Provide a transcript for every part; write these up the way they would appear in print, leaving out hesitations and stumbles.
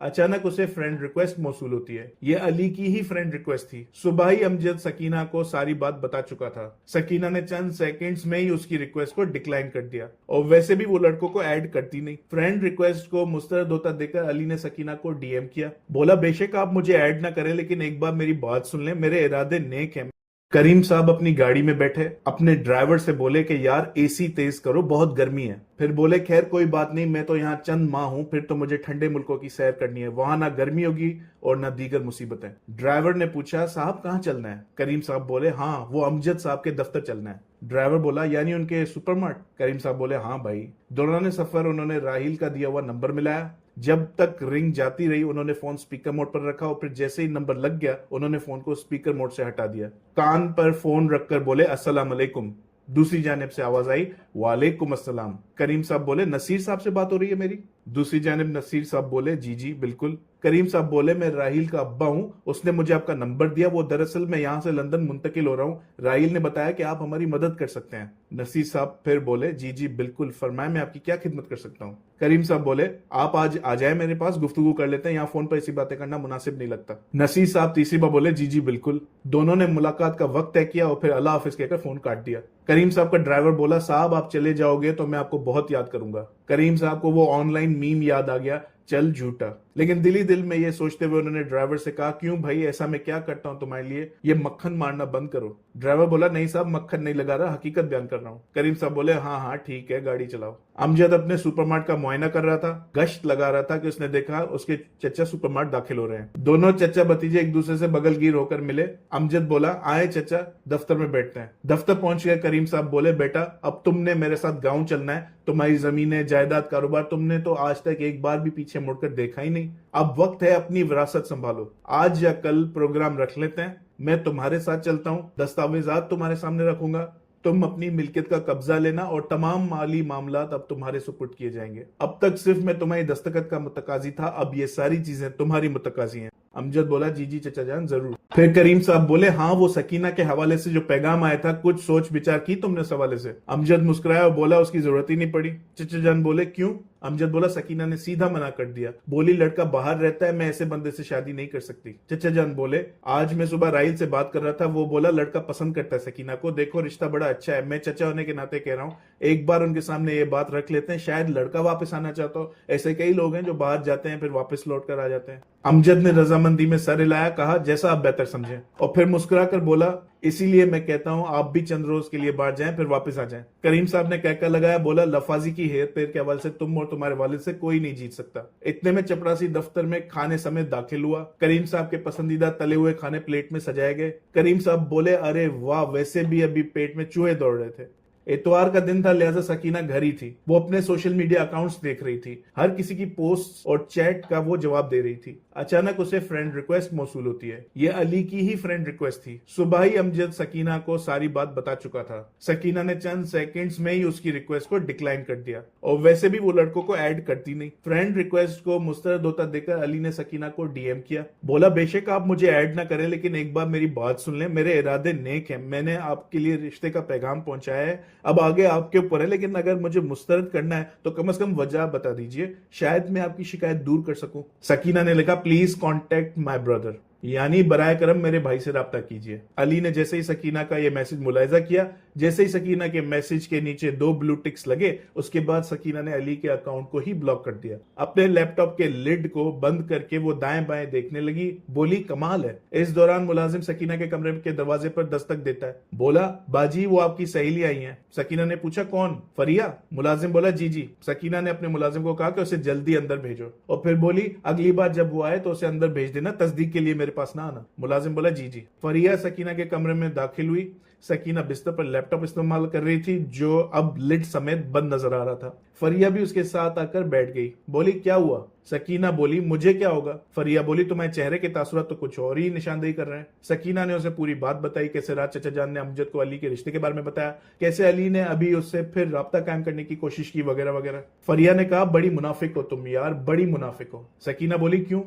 अचानक उसे friend request मौसूल होती है। ये अली की ही फ्रेंड रिक्वेस्ट थी। सुबह ही अमजद सकीना को सारी बात बता चुका था। सकीना ने चंद सेकंड्स में ही उसकी रिक्वेस्ट को डिक्लाइन कर दिया और वैसे भी वो लड़कों को ऐड करती नहीं। फ्रेंड रिक्वेस्ट को मुस्तरद होता देखकर अली ने सकीना को डीएम किया। बोला बेशक आप मुझे ऐड ना करें, लेकिन एक बार मेरी बात सुन लें, मेरे इरादे नेक हैं। करीम साहब अपनी गाड़ी में बैठे, अपने ड्राइवर से बोले कि यार एसी तेज करो, बहुत गर्मी है। फिर बोले खैर कोई बात नहीं, मैं तो यहाँ चंद माह हूं, फिर तो मुझे ठंडे मुल्कों की सैर करनी है, वहां ना गर्मी होगी और ना दीगर मुसीबतें। ड्राइवर ने पूछा साहब कहाँ चलना है? करीम साहब बोले हाँ, वो अमजद साहब के दफ्तर चलना है। ड्राइवर बोला यानी उनके सुपरमार्ट? करीम साहब बोले हाँ भाई। दौरान सफर उन्होंने राहिल का दिया हुआ नंबर मिलाया। जब तक रिंग जाती रही उन्होंने फोन स्पीकर मोड पर रखा और फिर जैसे ही नंबर लग गया उन्होंने फोन को स्पीकर मोड से हटा दिया। कान पर फोन रखकर बोले अस्सलाम वालेकुम। दूसरी जानिब से आवाज आई वालेकुम अस्सलाम। करीम साहब बोले नसीर साहब से बात हो रही है मेरी? दूसरी जानिब नसीर साहब बोले जी जी बिल्कुल। करीम साहब बोले मैं राहिल का अब्बा हूं, उसने मुझे आपका नंबर दिया, वो दरअसल मैं यहां से लंदन मुंतकिल हो रहा हूं। राहिल ने बताया कि आप हमारी मदद कर सकते हैं। नसीर साहब फिर बोले जी जी बिल्कुल, फरमाएं मैं आपकी क्या खिदमत कर सकता हूं। करीम साहब बोले आप आज आ जाए मेरे पास, गुफ्तगू कर लेते हैं, यहाँ फोन पर ऐसी बातें करना मुनासिब नहीं लगता। नसीर साहब तीसरी बार बोले जी जी बिल्कुल। दोनों ने मुलाकात का वक्त तय किया और फिर अल्लाह हाफिज कहकर फोन काट दिया। करीम साहब का ड्राइवर बोला साहब आप चले जाओगे तो मैं आपको बहुत याद करूंगा। करीम साहब को वो ऑनलाइन मीम याद आ गया, चल झूठा। लेकिन दिल ही दिल में ये सोचते हुए उन्होंने ड्राइवर से कहा क्यों भाई, ऐसा मैं क्या करता हूं तुम्हारे लिए, ये मक्खन मारना बंद करो। ड्राइवर बोला नहीं साहब मक्खन नहीं लगा रहा, हकीकत बयान कर रहा हूं। करीम साहब बोले हाँ हाँ ठीक है, गाड़ी चलाओ। अमजद अपने सुपरमार्ट का मुआयना कर रहा था, गश्त लगा रहा था कि उसने देखा उसके चचा सुपरमार्ट दाखिल हो रहे हैं। दोनों चचा भतीजे एक दूसरे से बगलगीर होकर मिले। अमजद बोला आए चचा, दफ्तर में बैठते हैं। दफ्तर पहुंच गए। करीम साहब बोले बेटा अब तुमने मेरे साथ गांव चलना है, तुम्हारी जमीनें जायदाद कारोबार तुमने तो आज तक एक बार भी पीछे मुड़कर देखा ही नहीं। अब वक्त है अपनी विरासत संभालो। आज या कल प्रोग्राम रख लेते हैं, मैं तुम्हारे साथ चलता हूं, दस्तावेजात तुम्हारे सामने रखूंगा, तुम अपनी मिल्कियत का कब्जा लेना और तमाम माली मामलात अब तुम्हारे सुपुर्द किए जाएंगे। अब तक सिर्फ मैं तुम्हारी दस्तखत का मुतकाजी था, अब ये सारी चीजें तुम्हारी मुतकाजी हैं। अमजद बोला जी जी चचा जान जरूर। फिर करीम साहब बोले हाँ वो सकीना के हवाले से जो पैगाम आया था, कुछ सोच विचार की तुमने इस हवाले से? अमजद मुस्कुराया और बोला उसकी जरूरत ही नहीं पड़ी। चचा जान बोले क्यों? अमजद बोला सकीना ने सीधा मना कर दिया, बोली लड़का बाहर रहता है, मैं ऐसे बंदे से शादी नहीं कर सकती। चचा जान बोले आज मैं सुबह राहिल से बात कर रहा था, वो बोला लड़का पसंद करता है सकीना को, देखो रिश्ता बड़ा अच्छा है, मैं चचा होने के नाते कह रहा हूँ एक बार उनके सामने ये बात रख लेते हैं, शायद लड़का वापस आना चाहता हो। ऐसे कई लोग हैं जो बाहर जाते हैं फिर वापस लौट कर आ जाते हैं। अमजद ने रजामंदी में सर हिलाया, कहा जैसा आप बेहतर समझें, और फिर मुस्कुराकर बोला इसीलिए मैं कहता हूं आप भी चंद रोज के लिए बाहर जाएं फिर वापस आ जाएं। करीम साहब ने कहकर लगाया, बोला लफाजी की हेर फेर के हवाले से तुम और तुम्हारे वालिद से कोई नहीं जीत सकता। इतने में चपरासी दफ्तर में खाने समेत दाखिल हुआ। करीम साहब के पसंदीदा तले हुए खाने प्लेट में सजाए गए। करीम साहब बोले अरे वाह, वैसे भी अभी पेट में चूहे दौड़ रहे थे। इतवार का दिन था, लिहाजा सकीना घर ही थी। वो अपने सोशल मीडिया अकाउंट्स देख रही थी, हर किसी की पोस्ट और चैट का वो जवाब दे रही थी। अचानक उसे फ्रेंड रिक्वेस्ट मौसूल होती है। ये अली की ही फ्रेंड रिक्वेस्ट थी। सुबह ही अमजद सकीना को सारी बात बता चुका था। सकीना ने चंद सेकंड्स में ही उसकी रिक्वेस्ट को डिक्लाइन कर दिया और वैसे भी वो लड़कों को ऐड करती नहीं। फ्रेंड रिक्वेस्ट को मुस्तरद होता देखकर अली ने सकीना को डीएम किया। बोला बेशक आप मुझे ऐड ना करें, लेकिन एक बार मेरी बात सुन लें, मेरे इरादे नेक हैं, मैंने आपके लिए रिश्ते का पैगाम पहुंचाया है, अब आगे आपके ऊपर है, लेकिन अगर मुझे मुस्तरद करना है तो कम से कम वजह बता दीजिए, शायद मैं आपकी शिकायत दूर कर सकूं। सकीना ने लिखा प्लीज कॉन्टेक्ट माई ब्रदर, यानी बराए करम मेरे भाई से राब्ता कीजिए। अली ने जैसे ही सकीना का यह मैसेज मुलायजा किया, जैसे ही सकीना के मैसेज के नीचे 2 ब्लू टिक्स लगे, उसके बाद सकीना ने अली के अकाउंट को ही ब्लॉक कर दिया। अपने लैपटॉप के लिड को बंद करके वो दाएं बाएं देखने लगी। बोली कमाल है। इस दौरान मुलाजिम सकीना के कमरे के दरवाजे पर दस्तक देता है। बोला बाजी वो आपकी सहेली आई है। सकीना ने पूछा कौन? फरिया। मुलाजिम बोला जी जी। सकीना ने अपने मुलाजिम को कहा कि उसे जल्दी अंदर भेजो और फिर बोली अगली बार जब वो आए तो उसे अंदर भेज देना, तस्दीक के लिए मेरे पास ना आना। मुलाजिम बोला जी जी। फरिया सकीना के कमरे में दाखिल हुई। सकीना बिस्तर पर लैपटॉप इस्तेमाल कर रही थी जो अब लिड समेत बंद नजर आ रहा था। फरिया भी उसके साथ आकर बैठ गई। बोली क्या हुआ? सकीना बोली मुझे क्या होगा। फरिया बोली तुम्हारे चेहरे के तासुरात तो कुछ और ही निशानदेही कर रहे हैं। सकीना ने उसे पूरी बात बताई, कैसे रात चचा जान ने अमजद को अली के रिश्ते के बारे में बताया, कैसे अली ने अभी उससे फिर राब्ता कायम करने की कोशिश की, वगैरह वगैरह। फरिया ने कहा बड़ी मुनाफिक हो तुम यार, बड़ी मुनाफिक हो। सकीना बोली क्यों?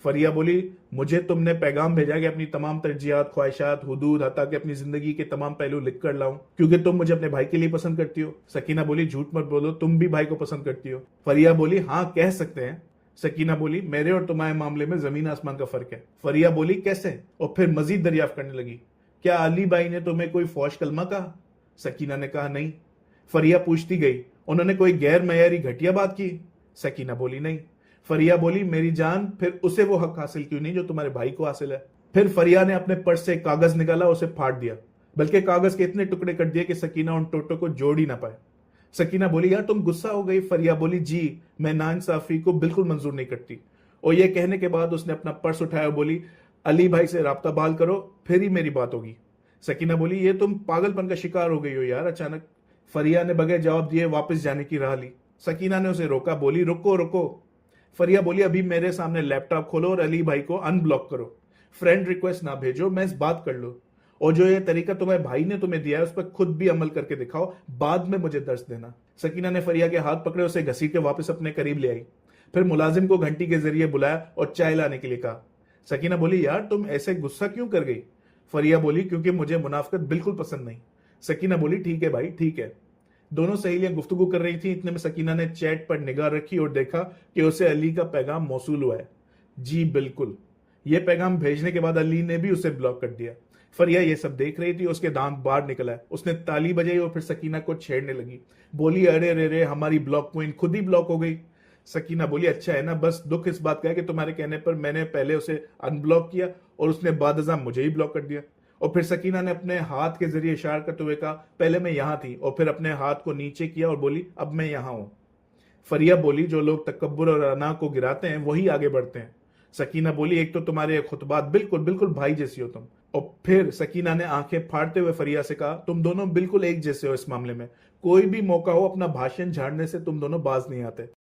फरिया बोली मुझे तुमने पैगाम भेजा कि अपनी तमाम तरजीहात, ख्वाहिशात, हुदूद, हत्ता कि अपनी जिंदगी के तमाम पहलू लिख कर लाऊं, क्योंकि तुम मुझे अपने भाई के लिए पसंद करती हो। सकीना बोली झूठ मत बोलो, तुम भी भाई को पसंद करती हो। फरिया बोली हाँ कह सकते हैं। सकीना बोली, मेरे और तुम्हारे मामले में जमीन आसमान का फर्क है। फरिया बोली, कैसे? और फिर मजीद दरियाफ्त करने लगी, क्या अली भाई ने तुम्हें कोई फौश कलमा कहा? सकीना ने कहा, नहीं। फरिया पूछती गई, उन्होंने कोई गैर मयारी घटिया बात की? सकीना बोली, नहीं। फरिया बोली, मेरी जान, फिर उसे वो हक हासिल क्यों नहीं जो तुम्हारे भाई को हासिल है? फिर फरिया ने अपने पर्स से एक कागज निकाला, उसे फाड़ दिया, बल्कि कागज के इतने टुकड़े कर दिए कि सकीना उन टोटो को जोड़ ही ना पाए। सकीना बोली, यार तुम गुस्सा हो गई? फरिया बोली, जी, मैं नाइंसाफी को बिल्कुल मंजूर नहीं करती। और यह कहने के बाद उसने अपना पर्स उठाया और बोली, अली भाई से राब्ता बहाल करो, फिर ही मेरी बात होगी। सकीना बोली, ये तुम पागलपन का शिकार हो गई हो यार अचानक। फरिया ने बगैर जवाब दिए वापस जाने की राह ली। सकीना ने उसे रोका, बोली, रुको रुको। फरिया बोली, अभी मेरे सामने लैपटॉप खोलो और अली भाई को अनब्लॉक करो, फ्रेंड रिक्वेस्ट ना भेजो, मैं इस बात कर लो, और जो ये तरीका तुम्हारे भाई ने तुम्हें दिया है उस पर खुद भी अमल करके दिखाओ, बाद में मुझे दर्श देना। सकीना ने फरिया के हाथ पकड़े, उसे घसीट के वापस अपने करीब ले आई। फिर मुलाजिम को घंटी के जरिए बुलाया और चाय लाने के लिए कहा। सकीना बोली, यार तुम ऐसे गुस्सा क्यों कर गई? फरिया बोली, क्योंकि मुझे मुनाफकत बिल्कुल पसंद नहीं। सकीना बोली, ठीक है भाई, ठीक है। दोनों सहेलियां गुफ्तगू कर रही थी, इतने में सकीना ने चैट पर निगाह रखी और देखा कि उसे अली का पैगाम मौसूल हुआ है। जी बिल्कुल। यह पैगाम भेजने के बाद अली ने भी उसे ब्लॉक कर दिया। फरिया ये सब देख रही थी, उसके दांत बाहर निकल आए। उसने ताली बजाई और फिर सकीना को छेड़ने लगी, बोली, अरे रे रे, हमारी ब्लॉक क्वीन खुद ही ब्लॉक हो गई। सकीना बोली, अच्छा है ना, बस दुख इस बात का है कि तुम्हारे कहने पर मैंने पहले उसे अनब्लॉक किया और उसने बादजा मुझे ही ब्लॉक कर दिया। और फिर सकीना ने अपने हाथ के जरिए इशारा करते हुए कहा, पहले मैं यहां थी, और फिर अपने हाथ को नीचे किया और बोली, अब मैं यहां हूं। फरिया बोली, जो लोग तकब्बुर और अना को गिराते हैं वही आगे बढ़ते हैं। सकीना बोली, एक तो तुम्हारे खुतबात बिल्कुल बिल्कुल भाई जैसी हो तुम। और फिर सकीना ने आंखें फाड़ते हुए फरिया से कहा, तुम दोनों बिल्कुल एक जैसे हो इस मामले में, कोई भी मौका हो अपना भाषण झाड़ने से तुम दोनों बाज नहीं आते।